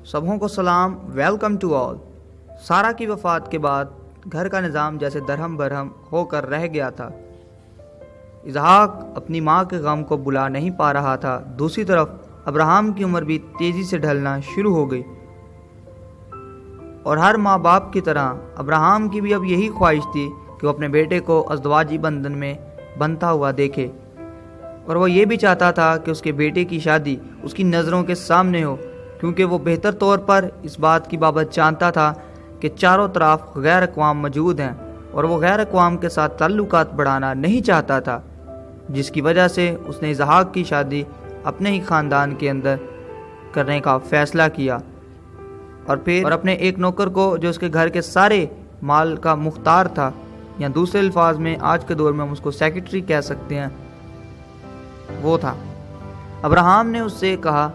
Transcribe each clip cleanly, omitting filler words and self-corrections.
सबों को सलाम, वेलकम टू ऑल। सारा की वफ़ात के बाद घर का निज़ाम जैसे दरहम बरहम होकर रह गया था। इसहाक अपनी माँ के गम को बुला नहीं पा रहा था। दूसरी तरफ अब्राहम की उम्र भी तेज़ी से ढलना शुरू हो गई और हर माँ बाप की तरह अब्राहम की भी अब यही ख्वाहिश थी कि वो अपने बेटे को अज़दवाजी बंधन में बंधता हुआ देखे, और वो ये भी चाहता था कि उसके बेटे की शादी उसकी नज़रों के सामने हो, क्योंकि वो बेहतर तौर पर इस बात की बाबत जानता था कि चारों तरफ गैर अक़वाम मौजूद हैं और वो गैर अक़वाम के साथ ताल्लुकात बढ़ाना नहीं चाहता था, जिसकी वजह से उसने इसहाक की शादी अपने ही ख़ानदान के अंदर करने का फ़ैसला किया और अपने एक नौकर को जो उसके घर के सारे माल का मुख्तार था, या दूसरे अल्फाज में आज के दौर में हम उसको सेक्रेटरी कह सकते हैं, वो था। अब्राहम ने उससे कहा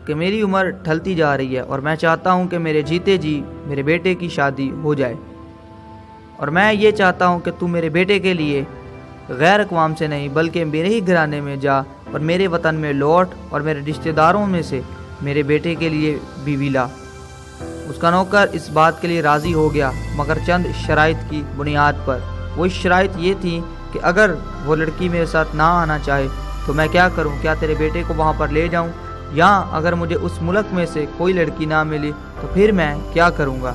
कि मेरी उम्र ढलती जा रही है और मैं चाहता हूं कि मेरे जीते जी मेरे बेटे की शादी हो जाए, और मैं ये चाहता हूं कि तू मेरे बेटे के लिए गैर अक़वाम से नहीं बल्कि मेरे ही घराने में जा और मेरे वतन में लौट और मेरे रिश्तेदारों में से मेरे बेटे के लिए बीवी ला। उसका नौकर इस बात के लिए राज़ी हो गया, मगर चंद शराइत की बुनियाद पर। वो शराइत ये थी कि अगर वो लड़की मेरे साथ ना आना चाहे तो मैं क्या करूं? क्या तेरे बेटे को वहां पर ले जाऊं? या अगर मुझे उस मुल्क में से कोई लड़की ना मिली तो फिर मैं क्या करूंगा?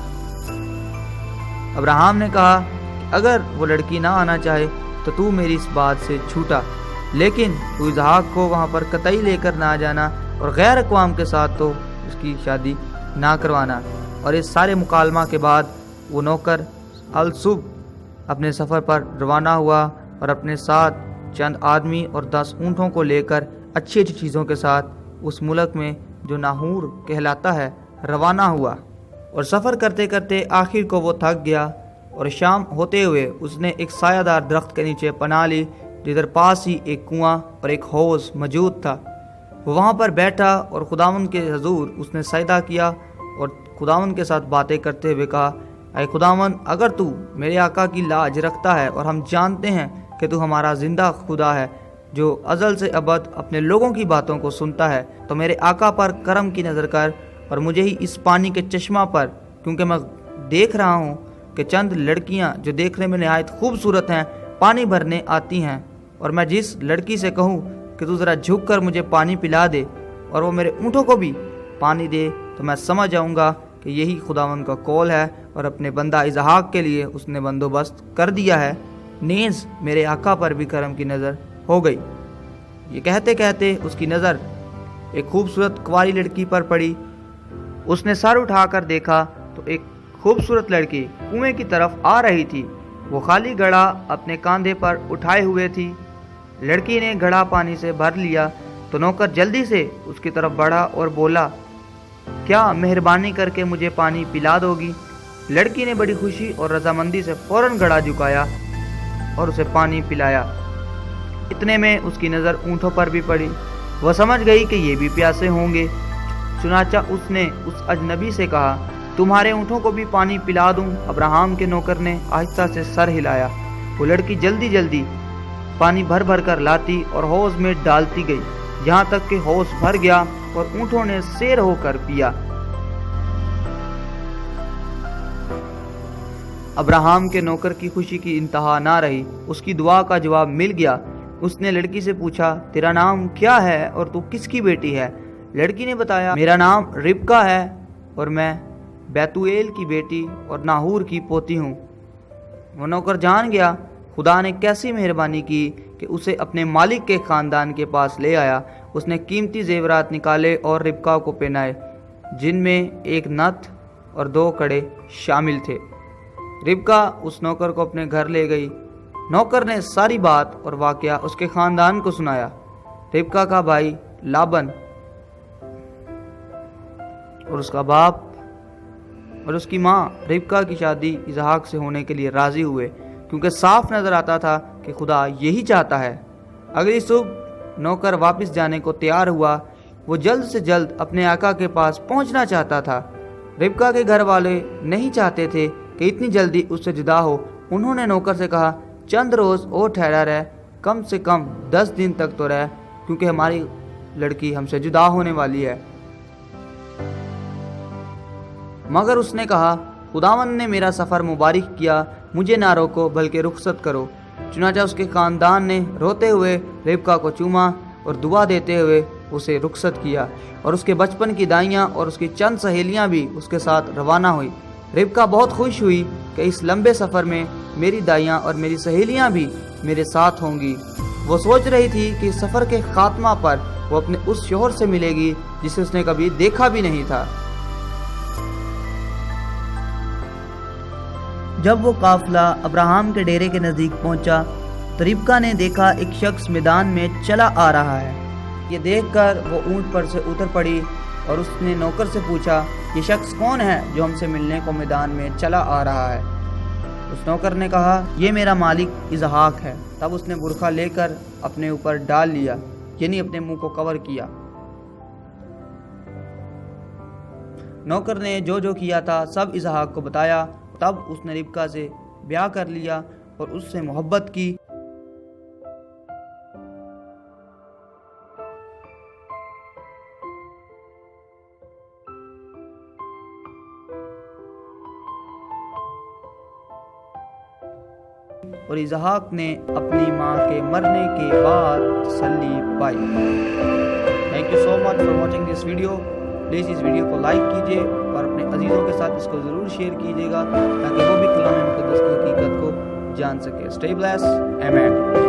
अब्राहम ने कहा कि अगर वो लड़की ना आना चाहे तो तू मेरी इस बात से छूटा, लेकिन तू इसहाक को वहाँ पर कतई लेकर ना जाना और गैर अक़वाम के साथ तो उसकी शादी ना करवाना। और इस सारे मुकालमा के बाद वो नौकर अल सुबह अपने सफ़र पर रवाना हुआ और अपने साथ चंद आदमी और 10 ऊँटों को लेकर अच्छी अच्छी चीज़ों के साथ उस मुल्क में जो नाहूर कहलाता है रवाना हुआ। और सफ़र करते करते आखिर को वो थक गया और शाम होते हुए उसने एक सायादार दरख्त के नीचे पनाह ली, जिधर पास ही एक कुआं और एक हौज़ मौजूद था। वो वहाँ पर बैठा और खुदावंद के हजूर उसने सजदा किया और खुदावंद के साथ बातें करते हुए कहा, ऐ खुदावंद, अगर तू मेरे आका की लाज रखता है और हम जानते हैं कि तू हमारा ज़िंदा खुदा है जो अज़ल से अबद अपने लोगों की बातों को सुनता है, तो मेरे आका पर करम की नज़र कर और मुझे ही इस पानी के चश्मा पर, क्योंकि मैं देख रहा हूँ कि चंद लड़कियाँ जो देखने में नहायत खूबसूरत हैं पानी भरने आती हैं, और मैं जिस लड़की से कहूँ कि तू ज़रा झुक कर मुझे पानी पिला दे और वो मेरे ऊँटों को भी पानी दे, तो मैं समझ जाऊँगा कि यही खुदावंद का कौल है और अपने बंदा इसहाक के लिए उसने बंदोबस्त कर दिया है। नेज़ मेरे आका पर भी करम की नज़र हो गई। ये कहते कहते उसकी नज़र एक खूबसूरत कुंवारी लड़की पर पड़ी। उसने सर उठाकर देखा तो एक खूबसूरत लड़की कुएं की तरफ आ रही थी। वो खाली घड़ा अपने कंधे पर उठाए हुए थी। लड़की ने घड़ा पानी से भर लिया तो नौकर जल्दी से उसकी तरफ बढ़ा और बोला, क्या मेहरबानी करके मुझे पानी पिला दोगी? लड़की ने बड़ी खुशी और रजामंदी से फौरन घड़ा झुकाया और उसे पानी पिलाया। इतने में उसकी नज़र ऊँटों पर भी पड़ी। वह समझ गई कि ये भी प्यासे होंगे। चुनाचा उसने उस अजनबी से कहा, तुम्हारे ऊँटों को भी पानी पिला दूं? अब्राहम के नौकर ने आहिस्ता से सर हिलाया। वो लड़की जल्दी जल्दी पानी भर भर कर लाती और हौज़ में डालती गई, यहाँ तक कि हौज़ भर गया और ऊँटों ने सैर होकर पिया। अब्राहम के नौकर की खुशी की इंतहा ना रही। उसकी दुआ का जवाब मिल गया। उसने लड़की से पूछा, तेरा नाम क्या है और तू किसकी बेटी है? लड़की ने बताया, मेरा नाम रिबका है और मैं बैतुएल की बेटी और नाहूर की पोती हूँ। वो नौकर जान गया खुदा ने कैसी मेहरबानी की कि उसे अपने मालिक के ख़ानदान के पास ले आया। उसने कीमती जेवरात निकाले और रिबका को पहनाए, जिनमें एक नथ और 2 कड़े शामिल थे। रिबका उस नौकर को अपने घर ले गई। नौकर ने सारी बात और वाकया उसके ख़ानदान को सुनाया। रिबका का भाई लाबन और उसका बाप और उसकी माँ रिबका की शादी इसहाक से होने के लिए राज़ी हुए, क्योंकि साफ नज़र आता था कि खुदा यही चाहता है। अगली सुबह नौकर वापस जाने को तैयार हुआ। वो जल्द से जल्द अपने आका के पास पहुंचना चाहता था। रिबका के घर वाले नहीं चाहते थे कि इतनी जल्दी उससे जुदा हो। उन्होंने नौकर से कहा, चंद रोज़ और ठहरा रह, कम से कम 10 दिन तक तो रह, क्योंकि हमारी लड़की हमसे जुदा होने वाली है। مگر اس نے کہا خداوند نے میرا سفر مبارک کیا، مجھے نہ روکو بلکہ رخصت کرو۔ چنانچہ اس کے خاندان نے روتے ہوئے ربکا کو چوما اور دعا دیتے ہوئے اسے رخصت کیا، اور اس کے بچپن کی دائیاں اور اس کی چند سہیلیاں بھی اس کے ساتھ روانہ ہوئی۔ ربکا بہت خوش ہوئی کہ اس لمبے سفر میں میری دائیاں اور میری سہیلیاں بھی میرے ساتھ ہوں گی۔ وہ سوچ رہی تھی کہ اس سفر کے خاتمہ پر وہ اپنے اس شوہر سے ملے گی جسے اس نے کبھی دیکھا بھی نہیں تھا۔ جب وہ قافلہ ابراہیم کے ڈیرے کے نزدیک پہنچا تو ربکا نے دیکھا ایک شخص میدان میں چلا آ رہا ہے۔ یہ دیکھ کر وہ اونٹ پر سے اتر پڑی اور اس نے نوکر سے پوچھا یہ شخص کون ہے جو ہم سے ملنے کو میدان میں چلا آ رہا ہے؟ اس نوکر نے کہا یہ میرا مالک اسحاق ہے۔ تب اس نے برقع لے کر اپنے اوپر ڈال لیا، یعنی اپنے منہ کو کور کیا۔ نوکر نے جو کیا تھا سب اسحاق کو بتایا۔ تب اس نے ربکا سے بیاہ کر لیا اور اس سے محبت کی۔ اور اسحاق نے اپنی ماں کے مرنے کے بعد تسلی پائی۔ Thank you so much for watching this video. Please اس ویڈیو کو لائک کیجیے اور اپنے عزیزوں کے ساتھ اس کو ضرور شیئر کیجیے گا تاکہ وہ بھی کلام مقدس کی حقیقت کو جان سکے۔ اسٹے بلیسڈ، آمین۔